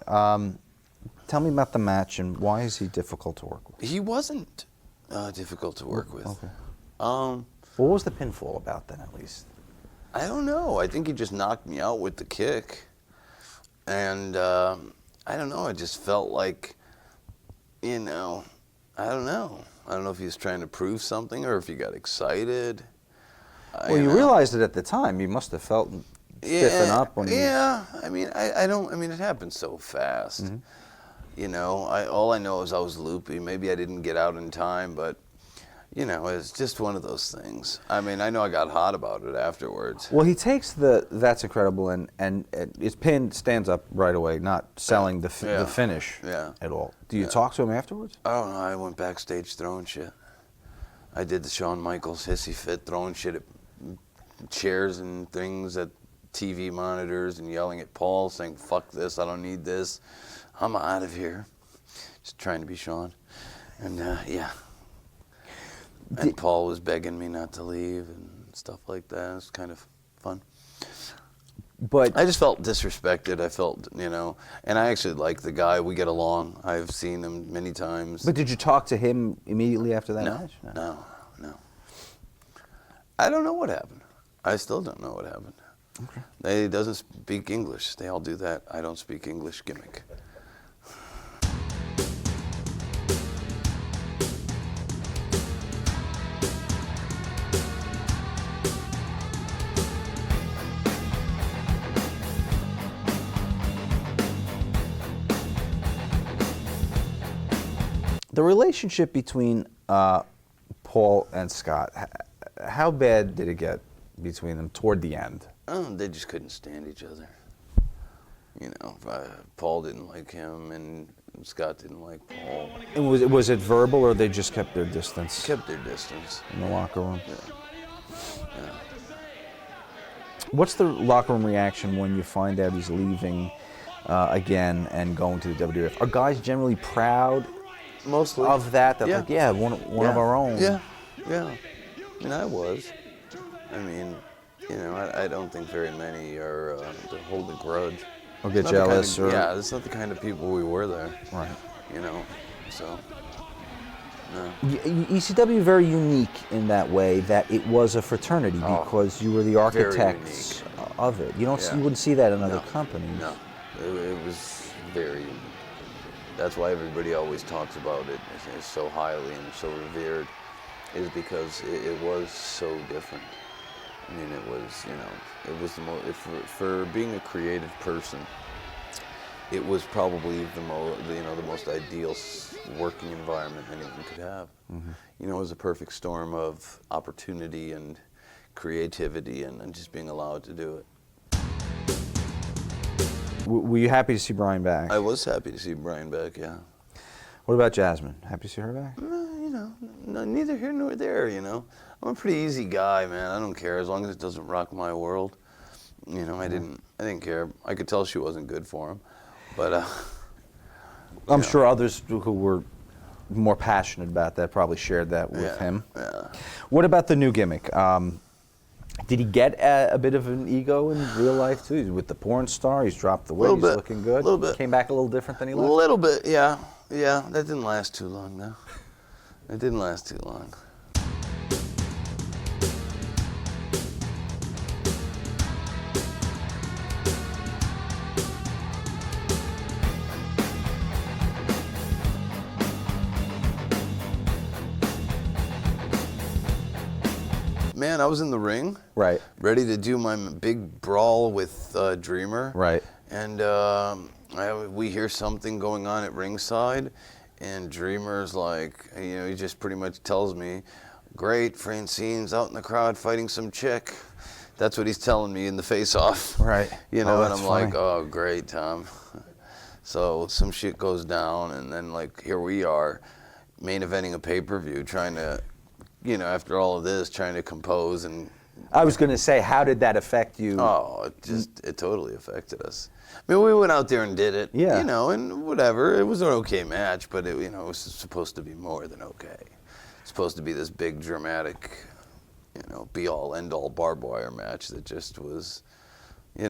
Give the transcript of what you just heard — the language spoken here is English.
Tell me about the match and why is he difficult to work with? He wasn't difficult to work with. Okay. Um, What was the pinfall about then, at least? I don't know. I think he just knocked me out with the kick. And I don't know. I just felt like, I don't know. I don't know if he was trying to prove something or if he got excited. Well, you realized it at the time. You must have felt stiffen up when Yeah, I mean, it happened so fast. Mm-hmm. All I know is I was loopy. Maybe I didn't get out in time, but, it's just one of those things. I mean, I know I got hot about it afterwards. Well, he takes that's incredible, and his pin stands up right away, not selling the finish at all. Do you talk to him afterwards? Oh, no, I went backstage throwing shit. I did the Shawn Michaels hissy fit, throwing shit at chairs and things at TV monitors and yelling at Paul, saying, fuck this, I don't need this. I'm out of here. Just trying to be Shawn. And, yeah. And Paul was begging me not to leave and stuff like that. It was kind of fun. But I just felt disrespected. I felt, and I actually like the guy. We get along. I've seen him many times. But did you talk to him immediately after that match? No. I don't know what happened. I still don't know what happened. Okay. He doesn't speak English. They all do that. I don't speak English gimmick. The relationship between Paul and Scott, how bad did it get between them toward the end? Oh, they just couldn't stand each other. Paul didn't like him, and Scott didn't like Paul. And was it verbal, or they just kept their distance? Kept their distance. In the locker room? Yeah. What's the locker room reaction when you find out he's leaving again and going to the WWF? Are guys generally proud mostly of that? Like, one of our own. Yeah. I mean, I was. I mean, I don't think very many are to hold a grudge. Or get jealous. Yeah, that's not the kind of people we were there. Right. So. No. ECW very unique in that way that it was a fraternity because you were the architects of it. You wouldn't see that in other companies. No, it was very unique. That's why everybody always talks about it so highly and so revered, is because it was so different. I mean, it was the most, for being a creative person, it was probably the most ideal working environment anyone could have. Mm-hmm. It was a perfect storm of opportunity and creativity and just being allowed to do it. Were you happy to see Brian back? I was happy to see Brian back, yeah. What about Jasmine? Happy to see her back? No, neither here nor there, I'm a pretty easy guy, man. I don't care as long as it doesn't rock my world. I didn't care. I could tell she wasn't good for him, but I'm sure others who were more passionate about that probably shared that with him. Yeah. What about the new gimmick? Did he get a bit of an ego in real life too? He's with the porn star. He's dropped the weight. He's looking good. A little bit. Came back a little different than he left. A little bit, yeah. That didn't last too long, though. It didn't last too long. Man, I was in the ring, right, ready to do my big brawl with Dreamer, right, and we hear something going on at ringside, and Dreamer's like, he just pretty much tells me, "Great, Francine's out in the crowd fighting some chick." That's what he's telling me in the face-off, right? And I'm like, "Oh, great, Tom." So some shit goes down, and then here we are, main eventing a pay-per-view, trying to. After all of this, trying to compose and... I was going to say, how did that affect you? Oh, it totally affected us. I mean, we went out there and did it, and whatever. It was an okay match, but it was supposed to be more than okay. It's supposed to be this big, dramatic, be-all, end-all barbed wire match that just was